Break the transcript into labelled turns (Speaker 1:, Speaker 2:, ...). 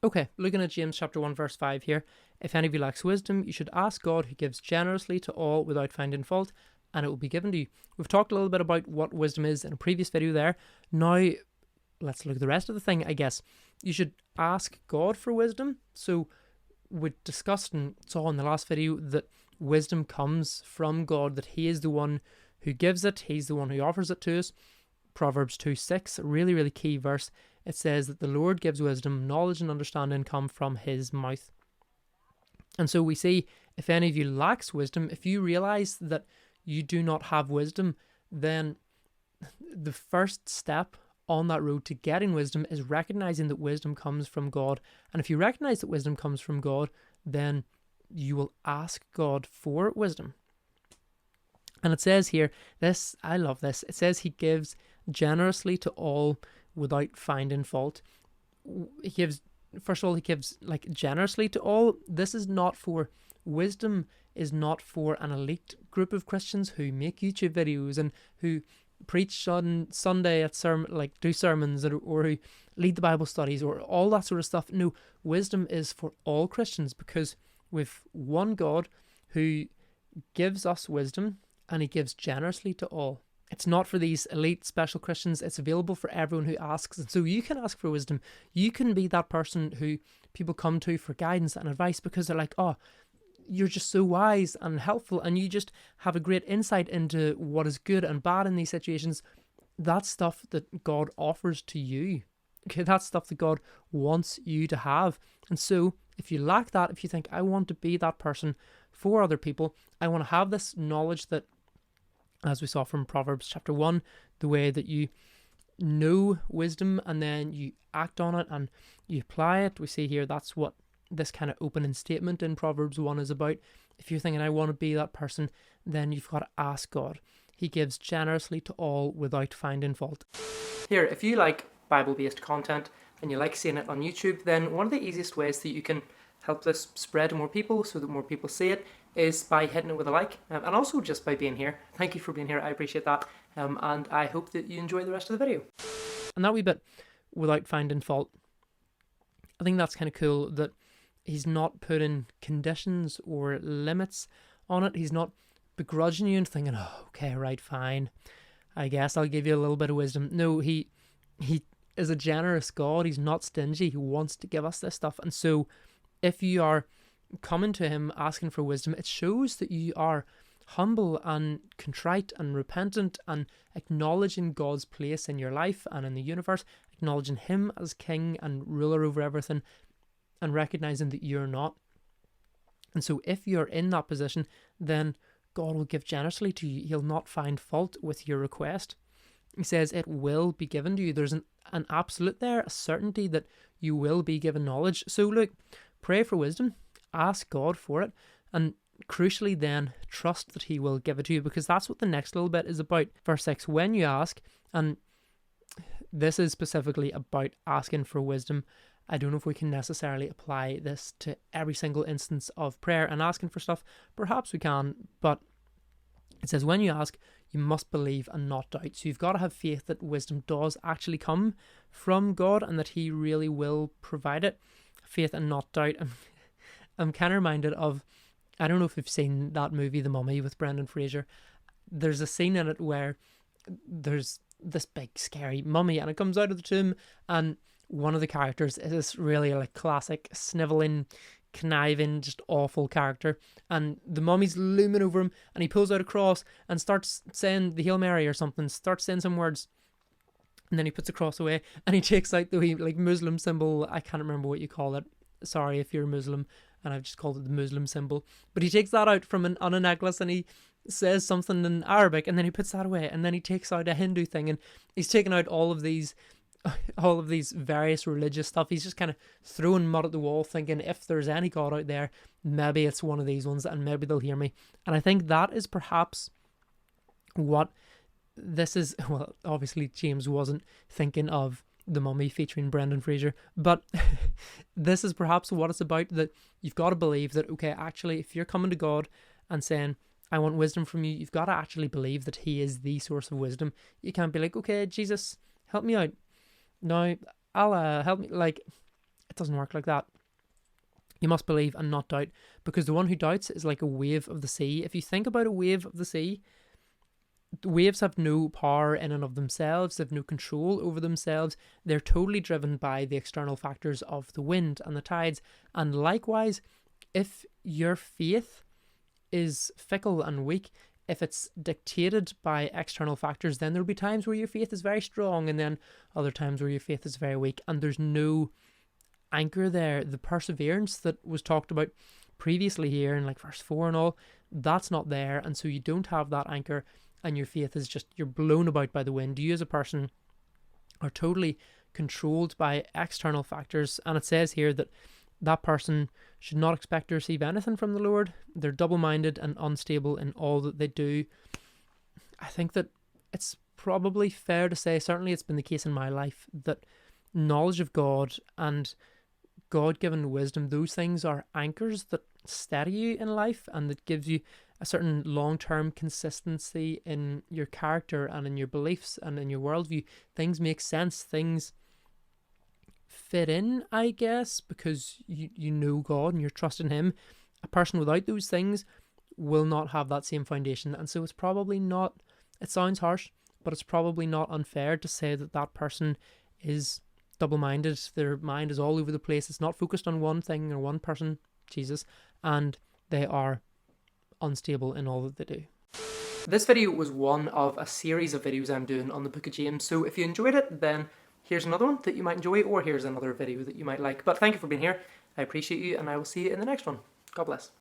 Speaker 1: Okay, looking at James chapter 1 verse 5 here. If any of you lacks wisdom, you should ask God, who gives generously to all without finding fault, and it will be given to you. We've talked a little bit about what wisdom is in a previous video there. Now, let's look at the rest of the thing, I guess. You should ask God for wisdom. So we discussed and saw in the last video that wisdom comes from God, that he is the one who gives it, he's the one who offers it to us. Proverbs 2:6, a really, really key verse. It says that the Lord gives wisdom, knowledge and understanding come from his mouth. And so we see, if any of you lacks wisdom, if you realize that you do not have wisdom, then the first step on that road to getting wisdom is recognizing that wisdom comes from God. And if you recognize that wisdom comes from God, then you will ask God for wisdom. And it says here, this, I love this, it says he gives generously to all without finding fault. He gives, first of all, he gives like generously to all. This is not for, wisdom is not for an elite group of Christians who make YouTube videos and who preach on Sunday at do sermons, or who lead the Bible studies or all that sort of stuff. No, wisdom is for all Christians, because with one God who gives us wisdom, and he gives generously to all. It's not for these elite special Christians. It's available for everyone who asks. And so you can ask for wisdom. You can be that person who people come to for guidance and advice because they're like, oh, you're just so wise and helpful, and you just have a great insight into what is good and bad in these situations. That's stuff that God offers to you. Okay, that's stuff that God wants you to have. And so if you lack that, if you think, I want to be that person for other people, I want to have this knowledge that, as we saw from Proverbs chapter 1, the way that you know wisdom and then you act on it and you apply it. We see here that's what this kind of opening statement in Proverbs 1 is about. If you're thinking, I want to be that person, then you've got to ask God. He gives generously to all without finding fault. Here, if you like Bible-based content and you like seeing it on YouTube, then one of the easiest ways that you can help this spread to more people so that more people see it is by hitting it with a like, and also just by being here. Thank you for being here, I appreciate that, and I hope that you enjoy the rest of the video. And that wee bit, without finding fault, I think that's kind of cool that he's not putting conditions or limits on it. He's not begrudging you and thinking, oh, okay, right, fine, I guess I'll give you a little bit of wisdom. No, he is a generous God. He's not stingy. He wants to give us this stuff. And so if you are coming to him asking for wisdom, it shows that you are humble and contrite and repentant and acknowledging God's place in your life and in the universe, acknowledging him as king and ruler over everything, and recognizing that you're not. And so if you're in that position, then God will give generously to you. He'll not find fault with your request. He says it will be given to you. There's an absolute there, a certainty that you will be given knowledge. So look, pray for wisdom, ask God for it, and crucially then trust that he will give it to you, because that's what the next little bit is about. Verse 6, when you ask, and this is specifically about asking for wisdom. I don't know if we can necessarily apply this to every single instance of prayer and asking for stuff. Perhaps we can, but it says when you ask, you must believe and not doubt. So you've got to have faith that wisdom does actually come from God and that he really will provide it. Faith and not doubt. I'm kind of reminded of, I don't know if you've seen that movie, The Mummy, with Brendan Fraser. There's a scene in it where there's this big scary mummy and it comes out of the tomb, and one of the characters is this really like classic snivelling, conniving, just awful character, and the mummy's looming over him, and he pulls out a cross and starts saying the Hail Mary or something, starts saying some words, and then he puts the cross away and he takes out the wee like Muslim symbol. I can't remember what you call it, sorry if you're Muslim, and I've just called it the Muslim symbol, but he takes that out from on a necklace and he says something in Arabic, and then he puts that away, and then he takes out a Hindu thing, and he's taken out all of these various religious stuff. He's just kind of throwing mud at the wall, thinking if there's any God out there, maybe it's one of these ones and maybe they'll hear me. And I think that is perhaps what this is. Well, obviously James wasn't thinking of The Mummy featuring Brendan Fraser, but this is perhaps what it's about, that you've got to believe that, okay, actually if you're coming to God and saying, I want wisdom from you, you've got to actually believe that he is the source of wisdom. You can't be like, okay, Jesus, help me out. Now, I'll help me. Like, doesn't work like that. You must believe and not doubt, because the one who doubts is like a wave of the sea. If you think about a wave of the sea, waves have no power in and of themselves. They have no control over themselves. They're totally driven by the external factors of the wind and the tides. And likewise, if your faith is fickle and weak, if it's dictated by external factors, then there'll be times where your faith is very strong, and then other times where your faith is very weak, and there's no anchor there. The perseverance that was talked about previously here in like verse 4 and all, that's not there, and so you don't have that anchor, and your faith is just, you're blown about by the wind. You as a person are totally controlled by external factors, and it says here that that person should not expect to receive anything from the Lord. They're double-minded and unstable in all that they do. I think that it's probably fair to say, certainly it's been the case in my life, that knowledge of God and God-given wisdom, those things are anchors that steady you in life and that gives you a certain long-term consistency in your character and in your beliefs and in your worldview. Things make sense. Things fit in, I guess, because you know God and you're trusting Him. A person without those things will not have that same foundation. And so it's probably not, it sounds harsh, but it's probably not unfair to say that that person is double-minded. Their mind is all over the place. It's not focused on one thing or one person, Jesus, and they are unstable in all that they do. This video was one of a series of videos I'm doing on the Book of James. So if you enjoyed it, then here's another one that you might enjoy, or here's another video that you might like. But thank you for being here. I appreciate you, and I will see you in the next one. God bless.